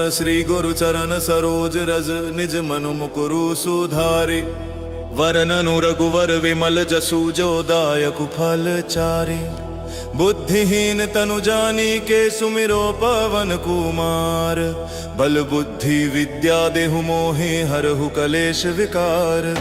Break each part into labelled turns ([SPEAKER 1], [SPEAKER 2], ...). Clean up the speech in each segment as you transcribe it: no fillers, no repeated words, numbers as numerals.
[SPEAKER 1] श्री गुरु चरण सरोज रज निज मनु मुकुरु सुधारे। वरननु रघुवर विमल जसु जो दायक फल चारे। बुद्धिहीन तनु जानिके सुमिरो पवन कुमार। बल बुद्धि विद्या देहु मोहि हरहु कलेश विकार।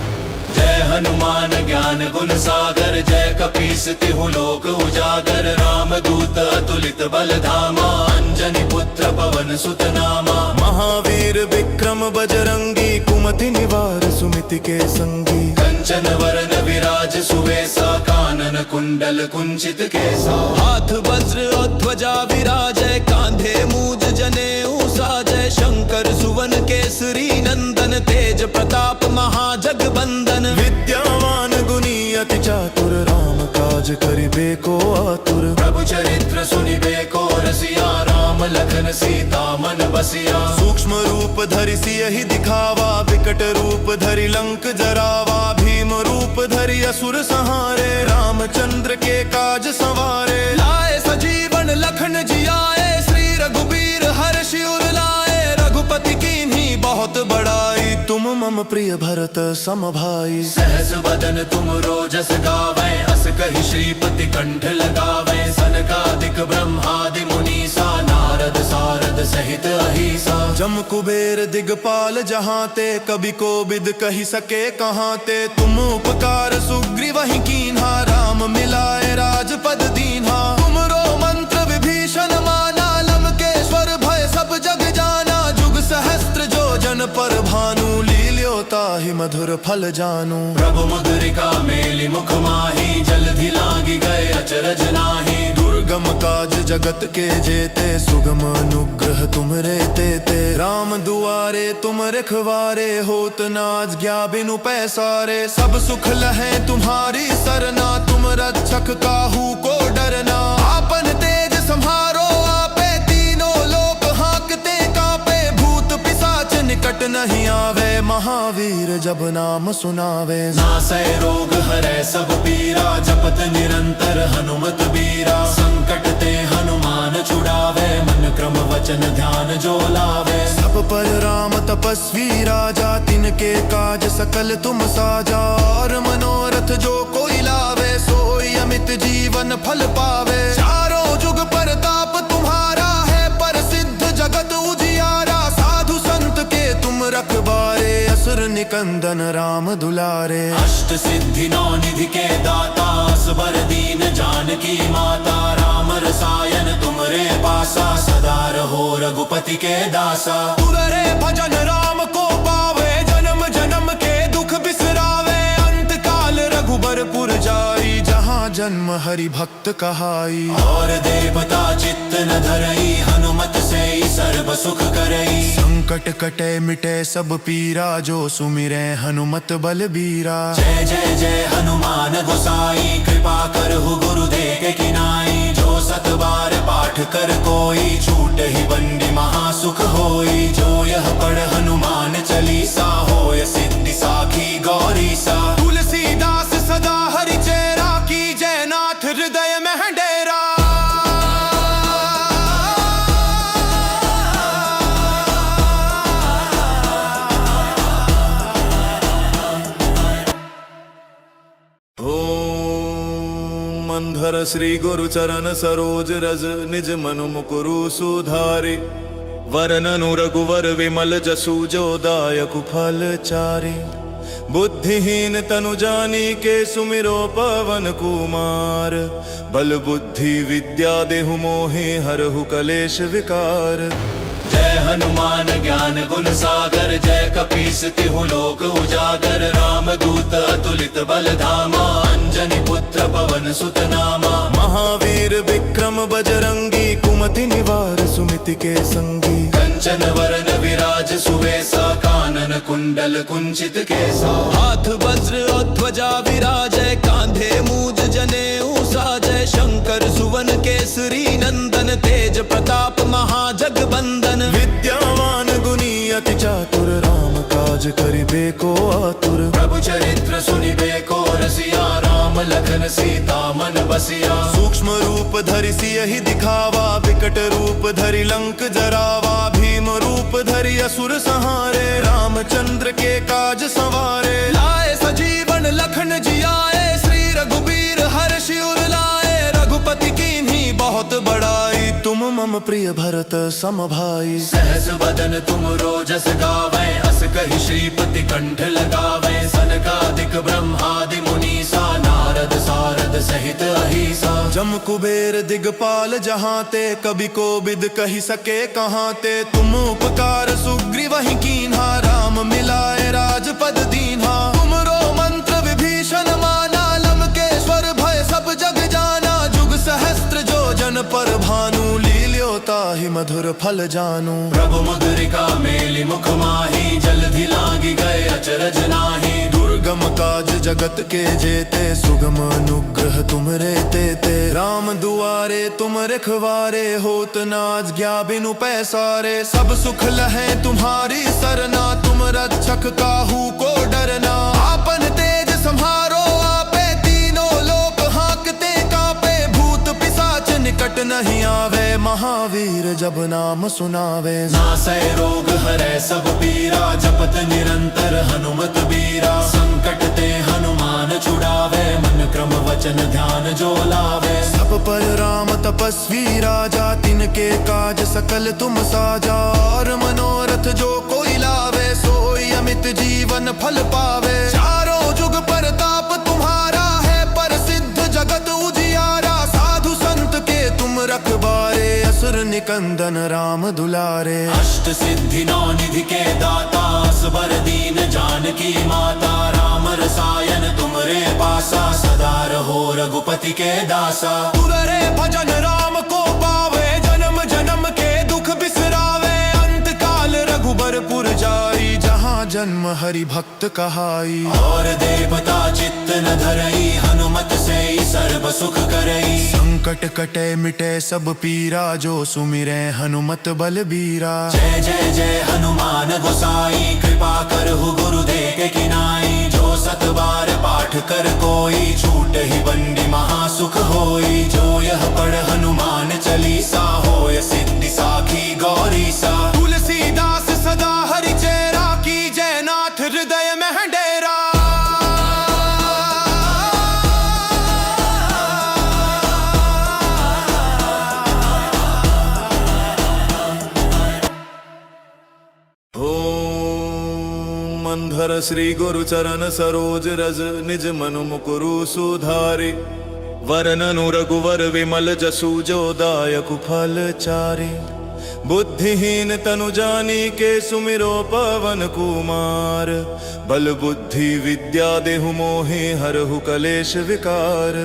[SPEAKER 2] जय हनुमान ज्ञान गुण सागर जय कपीस तिहु लोक उजागर। राम दूत अतुलित बल धामा अंजनी पुत्र पवन सुत नामा।
[SPEAKER 1] महावीर विक्रम बजरंगी कुमति निवार सुमिति के संगी।
[SPEAKER 2] कंचन वरन विराज सुवेसा कानन कुंडल कुंचित केसा।
[SPEAKER 3] हाथ वज्र और ध्वजा विराजय कांधे मूज जनेऊ साजय। शंकर सुवन केसरी नंदन तेज प्रताप महाजगबंदन।
[SPEAKER 1] विद्यावान गुणी अति चातुर राम काज करिबे को आतुर।
[SPEAKER 2] प्रभु चरित्र सुनिबे को रसिया राम लखन सीता मन बसिया।
[SPEAKER 1] सूक्ष्म रूप धरि सियहि दिखावा विकट रूप धरि लंक जरावा। भीम रूप धरि असुर संहारे रामचंद्र के काज संवारे।
[SPEAKER 3] लाए सजीवन लखन जियाए श्री रघुबीर हर्षि उर लाए। रघुपति कीन्ही बहुत बड़ाई
[SPEAKER 1] तुम मम प्रिय भरत सम भाई।
[SPEAKER 2] सहस बदन तुम रोजस गावे अस कहि श्रीपति कंठ लगावे। सनकादिक ब्रह्मादि मुनीसा नारद सारद सहित अहिसा।
[SPEAKER 1] जम कुबेर दिगपाल जहांते कभी को बिद कही सके कहांते। तुम उपकार सुग्रीवहि कीन्हा राम मिलाए राजपद दीन्हा। तुमरो मंत्र विभीषण माना लंकेश्वर भय सब जग जाना। जुग सहस्त्र जो जन पर भानु लील्यो ताहि मधुर फल जानू।
[SPEAKER 2] प्रभु मुद्रिका मेलि मुख माहि जलधि लांघि गए अचरज नाहि।
[SPEAKER 1] दुर्गम काज जगत के जेते सुगम अनुग्रह तुमरे तेते। राम दुआरे तुम रखवारे होत न आज्ञा बिनु पैसारे। सब सुख लहे तुम्हारी सरना तुम रक्षक काहू को डरना। आपन तेज सम्हारो आपे तीनों लोक हांकते कांपे। भूत पिशाच निकट नहीं आवे महावीर जब नाम सुनावे।
[SPEAKER 2] नासै रोग हरै सब पीरा जपत निरंतर हनुमत बीरा। संकट ते हनुमान छुड़ावे मन क्रम वचन ध्यान जो लावे।
[SPEAKER 1] सब पर राम तपस्वी राजा तिनके काज सकल तुम साजा। और मनोरथ जो कोई लावे सोई अमित जीवन फल पावे। चारों जुग परताप तुम्हारा है प्रसिद्ध जगत उजियारा। साधु संत के तुम रखबारे असुर निकंदन राम दुलारे।
[SPEAKER 2] अष्ट सिद्धि नौ निधि के दाता असबर दीन जानकी माता। राम रसायन तुमरे पासा सदा रहो रघुपति के दासा।
[SPEAKER 1] तुररे भजन राम को पावे जन्म जन्म के दुख बिसरावे। अंत काल रघुबर पुर जाई जहाँ जन्म हरि भक्त कहाई।
[SPEAKER 2] और देवता चित्त न धरई हनुमत से सर्व सुख करई।
[SPEAKER 1] संकट कटे मिटे सब पीरा जो सुमिरे हनुमत बलबीरा।
[SPEAKER 2] जय जय जय हनुमान गोसाई कृपा करहु गुरुदेव के किनाई। जो सत बार पाठ कर कोई छूट ही बंदी महासुख होई। जो यह पढ़ हनुमान चालीसा होय सिद्धि साखी गौरीसा।
[SPEAKER 1] तुलसीदास सदा हरि चेरा की जय नाथ हृदय में डेरा। मंधर श्री गुरु चरण सरोज रज निज मनु मुकुरु सुधारे। वरननु रघुवर विमल जसु जो दायक फल चारे। बुद्धिहीन तनु जानिके सुमिरो पवन कुमार। बल बुद्धि विद्या देहु मोहि हरहु कलेश विकार।
[SPEAKER 2] जय हनुमान ज्ञान गुण सागर जय कपीस तिहु लोक उजागर। राम दूत अतुलित बल धामा अंजनी पुत्र पवन सुत नामा।
[SPEAKER 1] महावीर विक्रम बजरंगी कुमति निवार सुमिति के संगी।
[SPEAKER 2] कंचन वरन विराज सुवेसा कानन कुंडल कुंचित केसा।
[SPEAKER 3] हाथ वज्र और ध्वजा विराजय कांधे मूज जनेऊ साजय। शंकर सुवन केसरी नंदन तेज प्रताप महाजगबंदन।
[SPEAKER 1] विद्यावान गुणी अति चातुर राम काज करिबे को आतुर।
[SPEAKER 2] प्रभु चरित्र सुनिबे को रसिया राम लखन लखन सीता मन बसिया।
[SPEAKER 1] सूक्ष्म रूप धरि सियहि दिखावा, विकट रूप धरि लंक जरावा। भीम रूप धरि असुर संहारे, रामचंद्र के काज संवारे।
[SPEAKER 3] लाए सजीवन लखन जियाए, श्री रघुबीर हर्षि उर लाए। रघुपति कीन्ही बहुत बड़ाई,
[SPEAKER 1] तुम मम प्रिय भरत सम भाई।
[SPEAKER 2] सहस बदन तुम रोजस गावै, अस कहि श्रीपति कंठ लगावै। सनकादिक ब्रह्मादि मुनीसा, नारद सारद सहित अहिसा।
[SPEAKER 1] जम कुबेर दिगपाल जहाँ ते, कभी को बिद कही सके कहाँ ते। तुम उपकार सुग्रीवहि कीन्हा, राम मिलाए राजपद दीन्हा। तुमरो मंत्र विभीषण माना, लंकेश्वर भय सब जग जाना। जुग सहस्त्र जो जन पर भानु, लील्योता ही मधुर फल जानू।
[SPEAKER 2] प्रभु मुद्रिका मेलि मुख माही, जलधि लागी गए अचरज नाही।
[SPEAKER 1] दुर्गम काज जगत के जेते, सुगम अनुग्रह तुमरे तेते। राम दुआरे तुम रखवारे, होत न आज्ञा बिनु पैसारे। सब सुख लहे तुम्हारी सरना, तुम रक्षक काहू को डरना। आपन तेज सम्हारो आपे, तीनों लोक हाँकते कापे। भूत पिशाच निकट नहीं आवे, महावीर जब नाम सुनावे।
[SPEAKER 2] नासै रोग हरै सब पीरा, जपत निरंतर हनुमत बीरा। संकट ते हनुमान छुड़ावे, मन क्रम वचन ध्यान जो लावे।
[SPEAKER 1] सब पर राम तपस्वी राजा, तिनके काज सकल तुम साजा। और मनोरथ जो कोई लावे, सोई अमित जीवन फल पावे। चारों जुग परताप तुम्हारा है, प्रसिद्ध जगत उजियारा। साधु संत के तुम रखवारे, असुर निकंदन राम दुलारे।
[SPEAKER 2] अष्ट सिद्धि नौ निधि के दाता, असबर दीन जानकी माता। राम रसायन तुमरे पासा, सदा रहो रघुपति के दासा।
[SPEAKER 1] तुररे भजन राम को पावे, जन्म जन्म के दुख बिसरावे। अंत काल रघुबरपुर जाई, जहाँ जन्म हरि भक्त कहाई।
[SPEAKER 2] और देवता चित्त न धरई, हनुमत से सर्व सुख करई।
[SPEAKER 1] संकट कटे मिटे सब पीरा, जो सुमिरे हनुमत बलबीरा।
[SPEAKER 2] जय जय जय हनुमान गोसाई, कृपा करहु गुरुदेव के किनाई। जो सत बार पाठ कर कोई, छूट ही बंदी महासुख होई। जो यह पढ़ हनुमान चालीसा, होय सिद्धि साखी गौरी सा।
[SPEAKER 1] तुलसीदास सदा हरि चेरा, की जय नाथ हृदय में है डेरा। मंधर श्री गुरु चरण सरोज रज, निज मनु मुकुरु सुधारि। वरननु रघुवर विमल जसु, जो दायक फल चारि। बुद्धिहीन तनु जानिके, सुमिरो पवन कुमार। बल बुद्धि विद्या देहु मोहि, हरहु कलेश विकार।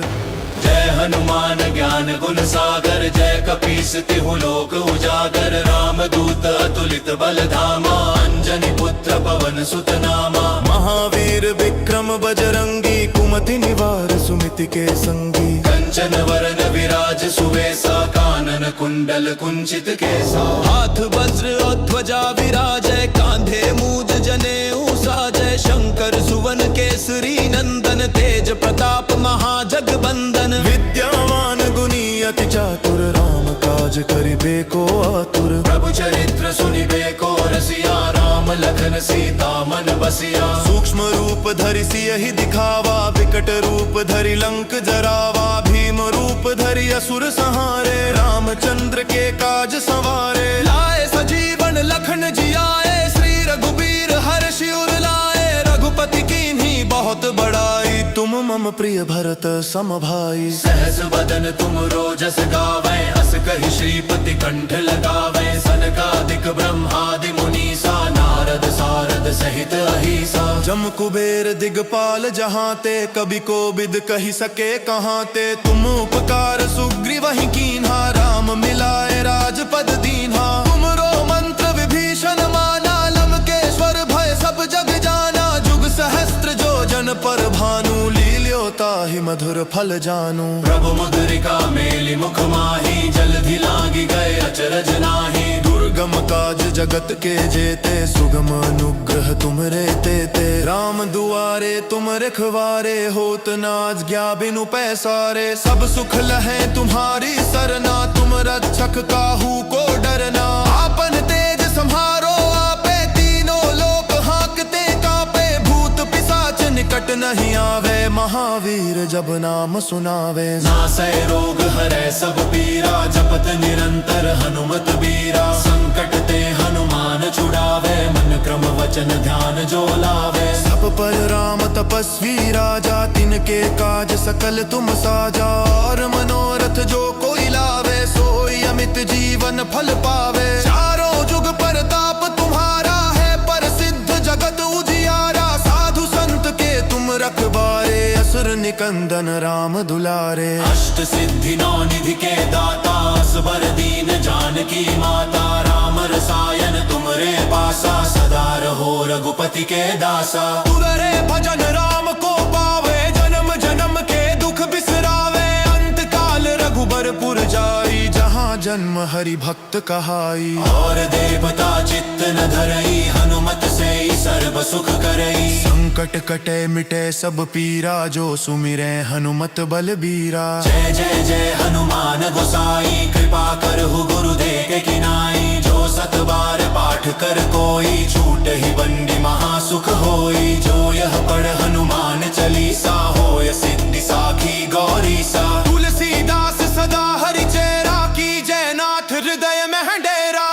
[SPEAKER 2] जय हनुमान ज्ञान गुण सागर, जय कपीस तिहु लोक उजागर। राम दूत अतुलित बल धामा, अंजनी पुत्र पवन सुत नामा।
[SPEAKER 1] महावीर विक्रम बजरंगी, कुमति निवार सुमिति के संगी।
[SPEAKER 2] कंचन वरन विराज सुवेसा, कानन कुंडल कुंचित केसा।
[SPEAKER 3] हाथ वज्र और ध्वजा विराजय, कांधे मूज जनेऊ साजय। शंकर सुवन केसरी नंदन, तेज प्रताप महाजगबंदन।
[SPEAKER 1] विद्यावान गुणी अति चातुर, राम काज करिबे को आतुर।
[SPEAKER 2] प्रभु चरित्र सुनिबे को रसिया, राम लखन सीता मन बसिया।
[SPEAKER 1] सूक्ष्म रूप धरि सियहि दिखावा, विकट रूप धरि लंक जरावा। भीम रूप धरि असुर संहारे, रामचंद्र के काज संवारे।
[SPEAKER 3] लाए सजीवन लखन जियाए, श्री रघुबीर हर्षि उर लाए। रघुपति कीन्ही बहुत बड़ाई,
[SPEAKER 1] तुम मम प्रिय भरत सम भाई।
[SPEAKER 2] सहस बदन तुम रोजस गावै, अस कहि श्रीपति कंठ लगावै। सनकादिक ब्रह्मादि मुनीसा, नारद सारद सहित अहिसा।
[SPEAKER 1] जम कुबेर दिगपाल जहाँ ते, कभी को बिद कही सके कहाँ ते। तुम उपकार सुग्रीवहि कीन्हा, राम मिलाए राजपद दीन्हा। तुमरो मंत्र विभीषण माना, लंकेश्वर भय सब जग जाना। जुग सहस्त्र जो जन पर भानु, लील्योता ही मधुर फल जानू।
[SPEAKER 2] प्रभु मुद्रिका मेलि मुख माही, जलधि लागी गए अचरज नाही।
[SPEAKER 1] दुर्गम काज जगत के जेते, सुगम अनुग्रह तुमरे तेते। राम दुआरे तुम रखवारे, होत न आज्ञा बिनु पैसारे। सब सुख लहे तुम्हारी सरना, तुम रक्षक काहू को डरना। आपन तेज संहारो आपे, तीनों लोक हाँकते कांपे। भूत पिशाच निकट नहीं आवे, महावीर जब नाम सुनावे।
[SPEAKER 2] नासै रोग हरै सब पीरा, जपत निरंतर हनुमत बीरा। संकट ते हनुमान छुड़ावे, मन क्रम वचन ध्यान जो लावे।
[SPEAKER 1] सब पर राम तपस्वी राजा, तिनके काज सकल तुम साजा। और मनोरथ जो कोई लावे, सोई अमित जीवन फल पावे। चारों जुग परताप तुम्हारा है, प्रसिद्ध जगत उजियारा। साधु संत के तुम रखवारे, असुर निकंदन राम दुलारे।
[SPEAKER 2] अष्ट सिद्धि नौ निधि के दाता, असबर दीन जानकी माता। राम रसायन तुमरे पासा, सदा रहो रघुपति के दासा।
[SPEAKER 1] तुररे भजन राम को पावे, जन्म जन्म के दुख बिसरावे। अंत काल रघुबरपुर जाई, जहाँ जन्म हरि भक्त कहाई।
[SPEAKER 2] और देवता चित्त न धरई, हनुमत से ही सर्व सुख करई।
[SPEAKER 1] संकट कटे मिटे सब पीरा, जो सुमिरे हनुमत बलबीरा।
[SPEAKER 2] जय जय जय हनुमान गोसाई, कृपा करहु गुरुदेव के किनाई। जो सत बार पाठ कर कोई, छूट ही बंदी महासुख होई। जो यह पढ़ हनुमान चालीसा, होय सिद्धि साखी गौरी सा।
[SPEAKER 1] तुलसीदास सदा हरि चेरा, की जय नाथ हृदय में डेरा।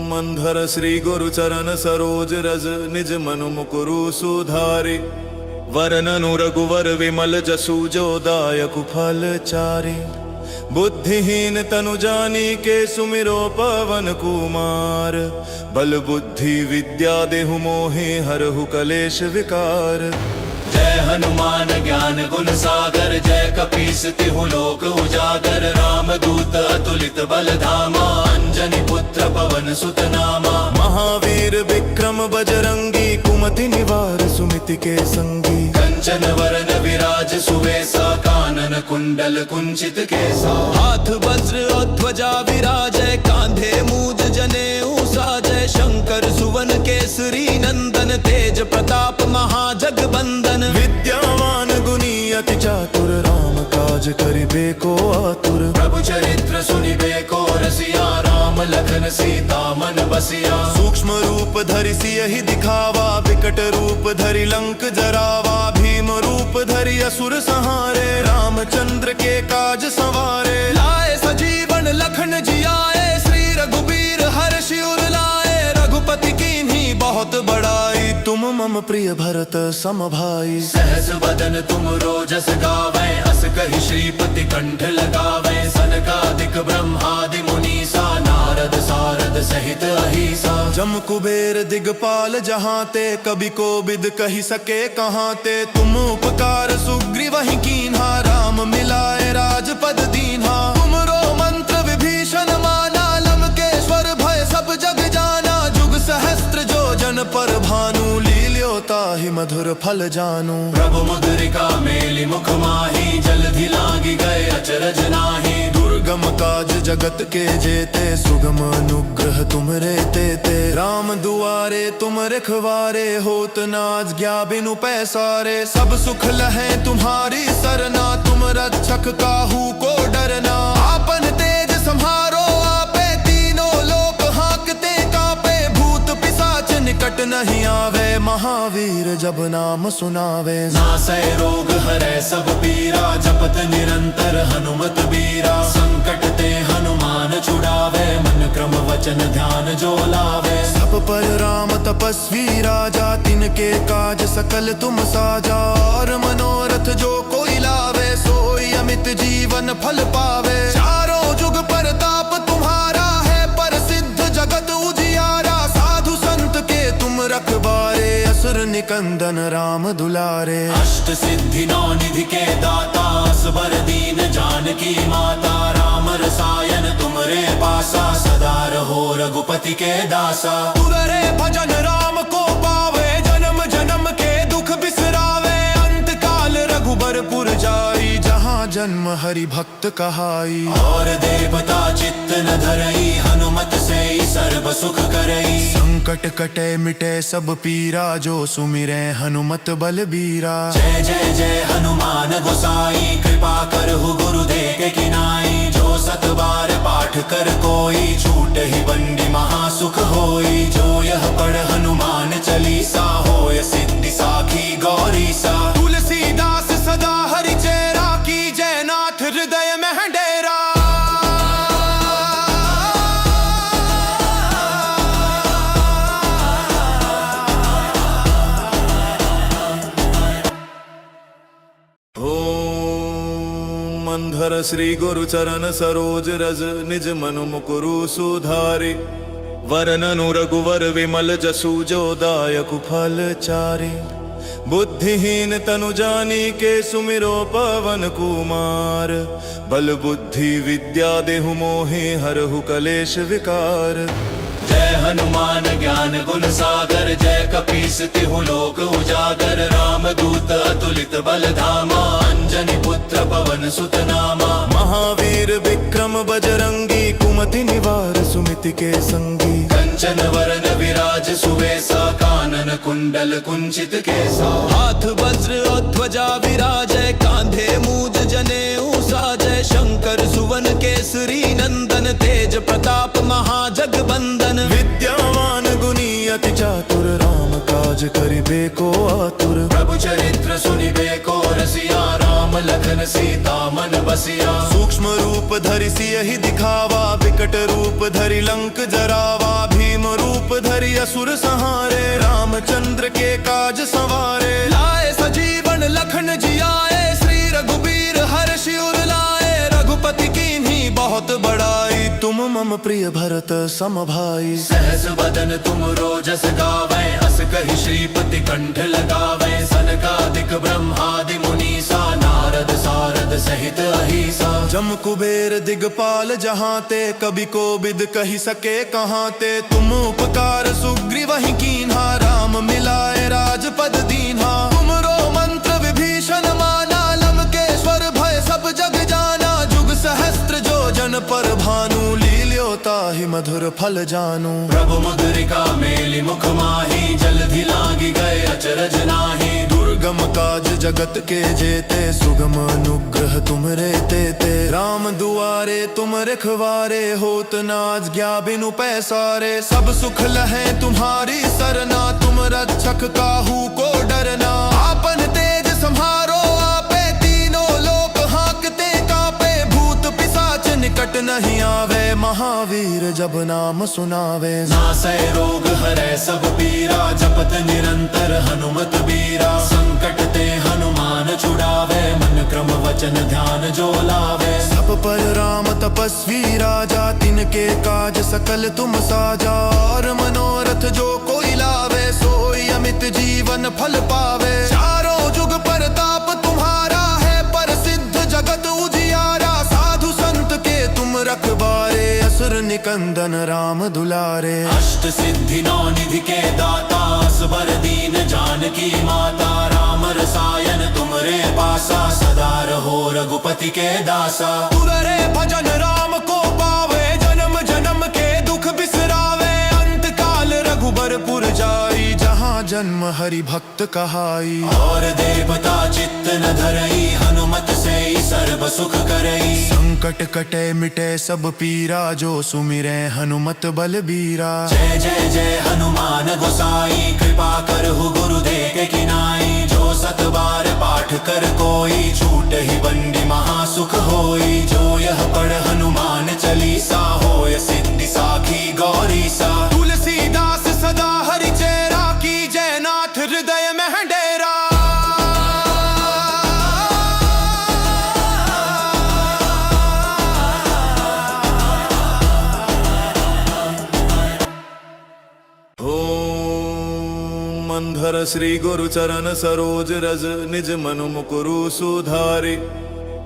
[SPEAKER 3] मंधर श्री गुरु चरण सरोज रज, निज मनु मुकुरु सुधारि। वरननु रघुवर विमल जसु, जो दायक फल चारि। बुद्धिहीन तनु जानी के, सुमिरो पवन कुमार। बल बुद्धि विद्या देहु मोहि, हरहु कलेश विकार।
[SPEAKER 2] जय हनुमान ज्ञान गुण सागर, जय कपीस तिहु लोक उजागर। राम दूत अतुलित बल धामा, अंजनी पुत्र पवन सुत नामा।
[SPEAKER 1] महावीर विक्रम बजरंगी, कुमति निवार सुमिति के संगी।
[SPEAKER 2] कंचन वरन विराज सुवेसा, कानन कुंडल कुंचित केसा।
[SPEAKER 3] हाथ वज्र और ध्वजा विराजय, कांधे मूज जनेऊ साजय। शंकर सुवन केसरी नंदन, तेज प्रताप महाजगबंदन।
[SPEAKER 1] विद्यावान गुणी अति चातुर, राम काज करिबे को आतुर।
[SPEAKER 2] प्रभु चरित्र सुनिबे को रसिया, राम लखन सीता मन बसिया।
[SPEAKER 1] सूक्ष्म रूप धरि सियहि दिखावा, विकट रूप धरि लंक जरावा। भीम रूप धरि असुर संहारे, रामचंद्र के काज संवारे। लाए सजीवन लखन जियाए, श्री रघुबीर हर्षि उर लाए। रघुपति कीन्ही बहुत बड़ाई, तुम मम प्रिय भरत सम भाई।
[SPEAKER 2] सहस बदन तुम रोजस गावे, अस कहि श्रीपति कंठ लगावे। सनकादिक ब्रह्मादि मुनीसा, नारद सारद सहित अहिसा।
[SPEAKER 1] जम कुबेर दिगपाल जहांते, कभी को बिद कही सके कहांते। तुम उपकार सुग्रीव ही कीन्हा, राम मिलाए राजपद दीन्हा। तुमरो मंत्र विभीषण माना, लंकेश्वर भय सब जग जाना। जुग सहस्त्र जो जन पर भानु, लील्योता ही मधुर फल जानू।
[SPEAKER 2] प्रभु मुद्रिका मेलि मुख माही, जलधि लागी गए अचरज नाही।
[SPEAKER 1] दुर्गम काज जगत के जेते, सुगम अनुग्रह तुमरे तेते। राम दुआरे तुम रखवारे, होत न आज्ञा बिनु पैसारे। सब सुख लहे तुम्हारी सरना, तुम रक्षक काहू को डरना। आपन तेज संहारो आपे, तीनों लोक हाँकते कांपे। भूत पिशाच निकट नहीं आवे, महावीर जब नाम सुनावे।
[SPEAKER 2] नासै रोग हरै सब पीरा, जपत निरंतर हनुमत बीरा। संकट ते हनुमान छुड़ावे, मन क्रम वचन ध्यान जो लावे।
[SPEAKER 1] सब पर राम तपस्वी राजा, तिनके काज सकल तुम साजा। और मनोरथ जो कोई लावे, सोई अमित जीवन फल पावे। चारों जुग परताप तुम्हारा है, प्रसिद्ध जगत उजियारा। साधु संत के तुम रखवारे, असुर निकंदन राम दुलारे।
[SPEAKER 2] अष्ट सिद्धि नौ निधि के दाता, असबर दीन जानकी माता। राम रसायन तुमरे पासा, सदा रहो रघुपति के दासा।
[SPEAKER 1] तुररे भजन राम जन्म हरि भक्त कहाई।
[SPEAKER 2] और देवता चित्त न धरई, हनुमत से ही सर्व सुख करई।
[SPEAKER 1] संकट कटे मिटे सब पीरा, जो सुमिरै हनुमत बलबीरा।
[SPEAKER 2] जय जय जय हनुमान गोसाई, कृपा करहु गुरुदेव के किनाई। जो सत बार पाठ कर कोई, छूट ही बंदी महासुख होई। जो यह पढ़ हनुमान चालीसा, होय सिद्धि साखी गौरी सा।
[SPEAKER 1] तुलसीदास सदा हरि चेरा, की जय नाथ हृदय में डेरा।
[SPEAKER 3] ओम अंधर श्री गुरु चरण सरोज रज, निज मनु मुकुरु सुधारि। वरननु रघुवर विमल जसु, जो दायक फल चारि। बुद्धिहीन तनु जानिके, सुमिरो पवन कुमार। बल बुद्धि विद्या देहु मोहि, हरहु कलेश विकार।
[SPEAKER 2] जय हनुमान ज्ञान गुण सागर, जय कपीस तिहु लोक उजागर। राम दूत अतुलित बल धामा, अंजनी पुत्र पवन सुत नामा।
[SPEAKER 3] महावीर विक्रम बजरंगी, कुमति निवार सुमिति के संगी।
[SPEAKER 2] कंचन वरन विराज सुवेसा, कानन कुंडल कुंचित केसा।
[SPEAKER 3] हाथ वज्र और ध्वजा विराजय, कांधे मूज जनेऊ साजय। शंकर सुवन केसरी नंदन, तेज प्रताप महाजगबंदन। विद्यावान गुणी अति चातुर, राम काज करिबे को आतुर।
[SPEAKER 2] प्रभु चरित्र सुनिबे को रसिया, राम लखन सीता मन बसिया।
[SPEAKER 3] सूक्ष्म रूप धरि सियहि दिखावा, विकट रूप धरि लंक जरावा। भीम रूप धरि असुर संहारे, रामचंद्र के काज संवारे। लाए सजीवन लखन जियाए, श्री रघुबीर हर्षि उर लाए। रघुपति कीन्ही बहुत बड़ाई, तुम मम प्रिय भरत सम भाई।
[SPEAKER 2] सहस बदन तुम रोजस गावै, अस कहि श्रीपति कंठ लगावै। सनकादिक ब्रह्मादि मुनीसा, नारद सारद सहित अहिसा।
[SPEAKER 3] जम कुबेर दिगपाल जहांते, कभी कोबिद कहि सके कहांते। तुम उपकार सुग्रीव ही कीन्हा, राम मिलाए राजपद दीन्हा। तुमरो मंत्र विभीषण माना, लंकेश्वर भय सब जग जाना। जुग सहस्त्र जो जन पर भानु, लील्यो ताहि मधुर फल जानू।
[SPEAKER 2] प्रभु मुद्रिका मेलि मुख माही, जलधि लागी गए अचरज नाही।
[SPEAKER 1] दुर्गम काज जगत के जेते, सुगम अनुग्रह तुमरे तेते। राम दुआरे तुम रखवारे, होत न आज्ञा बिनु पैसारे। सब सुख लहे तुम्हारी सरना, तुम रक्षक काहू को डरना। आपन तेज सम्हारो आपे, तीनों लोक हांकते कांपे। भूत पिशाच निकट नहीं आवे, महावीर जब नाम सुनावे।
[SPEAKER 2] नासै रोग हरै सब पीरा, जपत निरंतर हनुमत बीरा। संकट ते हनुमान छुड़ावे, मन क्रम वचन ध्यान जो लावे।
[SPEAKER 1] सब पर राम तपस्वी राजा, तिनके काज सकल तुम साजा। और मनोरथ जो कोई लावे, सोई अमित जीवन फल पावे। चारों जुग परताप तुम्हारा है, प्रसिद्ध जगत उजियारा। साधु संत के तुम रखवारे, असुर निकंदन राम दुलारे।
[SPEAKER 2] अष्ट सिद्धि नौ निधि के दाता, असबर दीन जानकी माता। राम रसायन तुमरे पासा, सदा रहो रघुपति के दासा।
[SPEAKER 1] तुररे भजन राम को पावे, जन्म जन्म के दुख बिसरावे। अंत काल रघुबर पुर जाई, जहाँ जन्म हरि भक्त कहाई।
[SPEAKER 2] और देवता चित्त न धरई, हनुमत से ही सर्व सुख करई।
[SPEAKER 1] संकट कटे मिटे सब पीरा, जो सुमिरै हनुमत बलबीरा।
[SPEAKER 2] जय जय जय हनुमान गोसाई, कृपा करहु गुरुदेव के किनाई। जो सत बार पाठ कर कोई, छूट ही बंदी महासुख होई। जो यह पढ़ हनुमान चालीसा, होय सिद्धि साखी गौरी सा।
[SPEAKER 1] तुलसीदास सदा हरि चेरा, की जय नाथ हृदय में डेरा।
[SPEAKER 3] ओम अंधर श्री गुरु चरण सरोज रज, निज मनु मुकुरु सुधारि।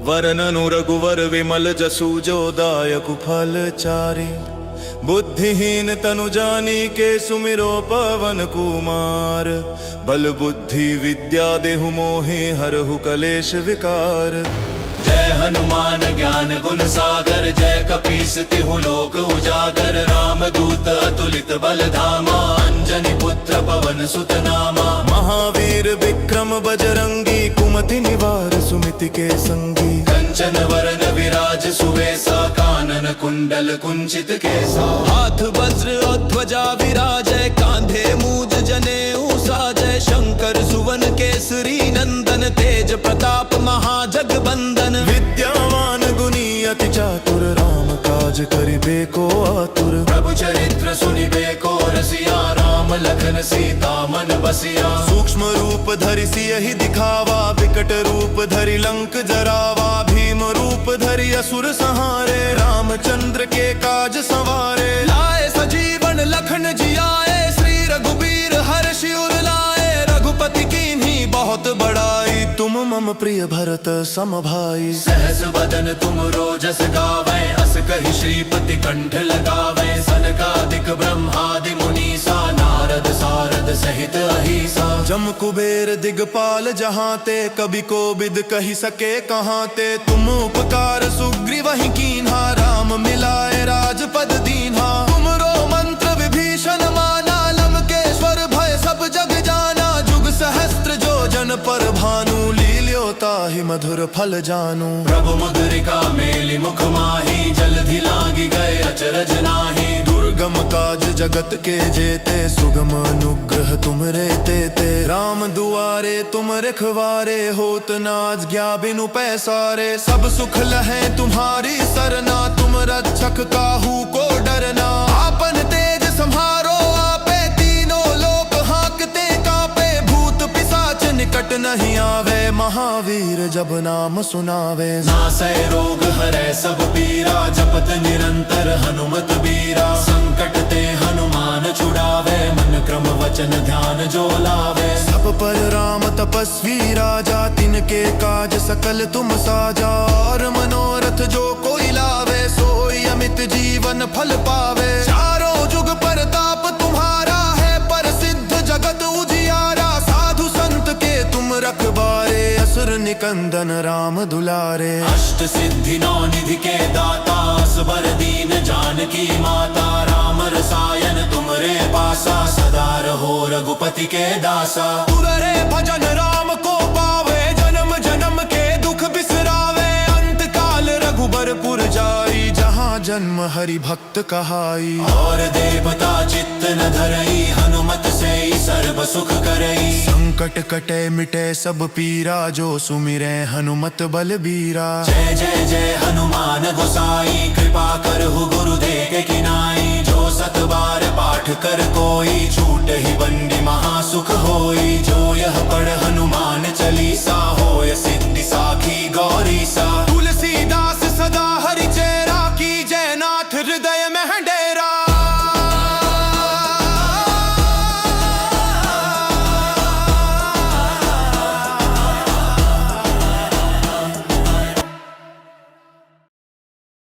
[SPEAKER 3] वरननु रघुवर विमल जसु, जो दायक फल चारि। बुद्धिहीन तनु जानिके, सुमिरो पवन कुमार। बल बुद्धि विद्या देहु मोहि, हरहु कलेश विकार।
[SPEAKER 2] जय हनुमान ज्ञान गुण सागर, जय कपीस तिहु लोक उजागर, राम दूत अतुलित बल धामा, अंजनी पुत्र पवन सुत नामा।
[SPEAKER 1] महावीर विक्रम बजरंगी, कुमति निवार सुमिति के संगी,
[SPEAKER 2] कंचन वरन विराज सुवेसा, कानन कुंडल कुंचित केसा।
[SPEAKER 3] हाथ वज्र और ध्वजा विराजय, कांधे मूज जनेऊ साजय, शंकर सुवन केसरी नंदन, तेज प्रताप महाजगबंदन।
[SPEAKER 1] विद्यावान गुणी अति चातुर, राम काज करिबे को आतुर।
[SPEAKER 2] प्रभु चरित्र सुनिबे को रसिया, राम लखन सीता मन बसिया।
[SPEAKER 1] सूक्ष्म रूप धरि सियहि दिखावा, विकट रूप धरि लंक जरावा। भीम रूप धरि असुर संहारे, रामचंद्र के काज संवारे।
[SPEAKER 3] लाए सजीवन लखन जियाए, श्री रघुबीर हर्षि उर लाए। रघुपति कीन्ही बहुत बड़ाई, तुम मम प्रिय भरत सम भाई।
[SPEAKER 2] सहस बदन तुम रोजस गावै, अस कहि श्रीपति कंठ लगावै। सनकादिक ब्रह्मादि मुनीसा, नारद सारद सहित अहिसा।
[SPEAKER 1] जम कुबेर दिगपाल जहाते, कभी को बिद कही सके कहाते। तुम उपकार सुग्रीवहि कीन्हा, राम मिलाए राजपद दीन्हा। तुमरो मंत्र विभीषण माना, लंकेश्वर भय सब जग जाना। जुग सहस्त्र जो जन पर भानु, लील्यो ताहि मधुर फल जानू।
[SPEAKER 2] प्रभु मुद्रिका मेलि मुख माहि, जलधि लागी गए अचरज नाही।
[SPEAKER 1] दुर्गम काज जगत के जेते, सुगम अनुग्रह तुमरे तेते। राम दुआरे तुम रखवारे, होत न आज्ञा बिनु पैसारे। सब सुख लहे तुम्हारी सरना, तुम रक्षक काहू को डरना। आपन तेज सम्हारो आपे, तीनों लोक हाँकते कापे। भूत पिशाच निकट नहीं आवे, महावीर जब नाम सुनावे।
[SPEAKER 2] नासै रोग हरै सब पीरा, जपत निरंतर हनुमत बीरा। संकट ते हनुमान छुड़ावे, मन क्रम वचन ध्यान जो लावे।
[SPEAKER 1] सब पर राम तपस्वी राजा, तिनके काज सकल तुम साजा। और मनोरथ जो कोई लावे, सोई अमित जीवन फल पावे। चारों जुग परताप तुम्हारा है, प्रसिद्ध जगत उजियारा। साधु संत के तुम रखवारे, असुर निकंदन राम दुलारे।
[SPEAKER 2] अष्ट सिद्धि नौ निधि के दाता, असबर दीन जानकी माता। राम रसायन तुमरे पासा, सदा रहो रघुपति के दासा।
[SPEAKER 1] तुररे भजन राम को पावे, जन्म जन्म के दुख बिसरावे। अंत काल रघुबरपुर जाई, जहाँ जन्म हरि भक्त कहाई।
[SPEAKER 2] और देवता चित्त न धरई, हनुमत से सर्व सुख करई।
[SPEAKER 1] संकट कटे मिटे सब पीरा, जो सुमिरै हनुमत बलबीरा।
[SPEAKER 2] जय जय जय हनुमान गोसाई, कृपा करहु गुरुदेव की नाई। जो सत बार पाठ कर कोई, छूट ही बंदी महासुख होई।